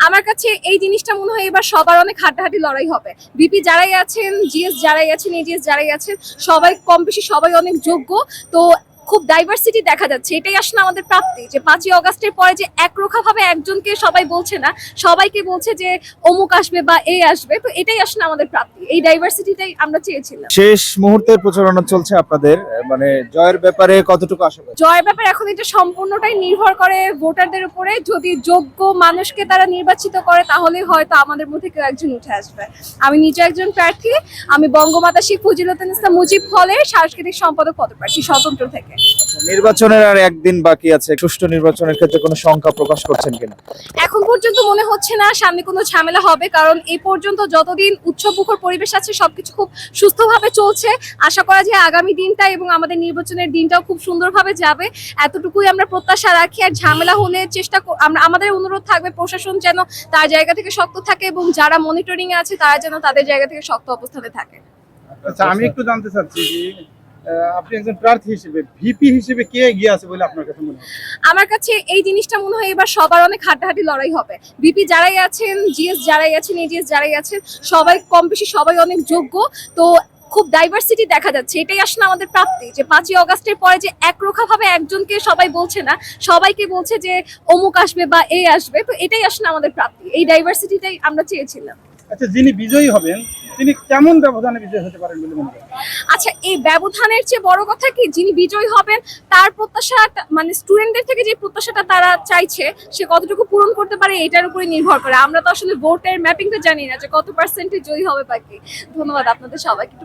আমার কাছে এই জিনিসটা মনে হয় এবার সবার অনেক হাড্ডাহাড্ডি লড়াই হবে। বিপি যারাই আছেন, জিএস যারাই আছেন, এজিএস যারাই আছেন, সবাই কম বেশি সবাই অনেক যোগ্য। তো খুব ডাইভার্সিটি দেখা যাচ্ছে, এটাই আসলে আমাদের প্রাপ্তি। যে 5ই অগাস্টের পরে যে একরোখা ভাবে একজনকে সবাই বলছে না, সবাইকে বলছে যে অমুক আসবে বা এই আসবে, তো এটাই আসলে আমাদের প্রাপ্তি। এই ডাইভার্সিটিটাই আমরা চেয়েছিলাম। শেষ মুহূর্তের প্রচারণা চলছে আপনাদের, মানে জয়ের ব্যাপারে কতটুকু আশা করেন? জয়ের ব্যাপারে এখন এটা সম্পূর্ণটাই নির্ভর করে ভোটারদের উপরে। যদি যোগ্য মানুষকে তারা নির্বাচিত করে তাহলে হয়তো আমাদের মধ্যে কেউ একজন উঠে আসবে। আমি নিজে একজন প্রার্থী, আমি বঙ্গমাতা শেখ ফজিলাতুন্নেসা মুজিব হলের সাংস্কৃতিক সম্পাদক পদপ্রার্থী স্বতন্ত্র থেকে। নির্বাচনের আর একদিন বাকি আছে, সুষ্ঠু নির্বাচনের ক্ষেত্রে কোনো সংখ্যা প্রকাশ করছেন কিনা? এখন পর্যন্ত মনে হচ্ছে না সামনে কোনো ঝামেলা হবে, কারণ এই পর্যন্ত যতদিন উৎসবমুখর পরিবেশ আছে সবকিছু খুব সুস্থভাবে চলছে। আশা করা যায় আগামী দিনটা এবং আমাদের নির্বাচনের দিনটাও খুব সুন্দরভাবে যাবে, এতটুকুই আমরা প্রত্যাশা রাখি। আর ঝামেলা হলে আমাদের অনুরোধ থাকবে প্রশাসন যেন তার জায়গা থেকে শক্ত থাকে এবং যারা মনিটরিং এ আছে তারা যেন তাদের জায়গা থেকে শক্ত অবস্থানে থাকে। আচ্ছা, আমি একটু জানতে চাচ্ছি যে আপনি একজন প্রার্থী হিসেবে ভিপি হিসেবে কে এগিয়ে আছে বলে আপনার কাছে মনে হয়? আমার কাছে এই জিনিসটা মনে হয় এবার সবার অনেক হাড্ডাহাড্ডি লড়াই হবে। বিপি যারাই আছেন, জিএস যারাই আছেন, এজিএস যারাই আছেন, সবাই কম বেশি সবাই অনেক যোগ্য। তো খুব ডাইভার্সিটি দেখা যাচ্ছে, এটাই আসলে আমাদের প্রাপ্তি। যে 5ই অগাস্টের পরে যে একরোখা ভাবে একজনকে সবাই বলছে না, সবাইকে বলছে যে অমুক আসবে বা এই আসবে, তো এটাই আসলে আমাদের প্রাপ্তি। এই ডাইভার্সিটিটাই আমরা চেয়েছিলাম। আচ্ছা, যিনি বিজয়ী হবেন তিনি কেমন ব্যবধানে বিজয়ী হতে পারেন বলে মনে করেন? আচ্ছা, এই ব্যবধানের চেয়ে বড় কথা কি, যিনি বিজয়ী হবেন তার প্রত্যাশা, মানে স্টুডেন্টদের থেকে যে প্রত্যাশাটা তারা চাইছে সে কতটুকু পূরণ করতে পারে এটার উপরে নির্ভর করে। আমরা তো আসলে ভোটের ম্যাপিংটা জানি না যে কত পার্সেন্টে জয়ী হবে বাকি। ধন্যবাদ আপনাদের সবাইকে।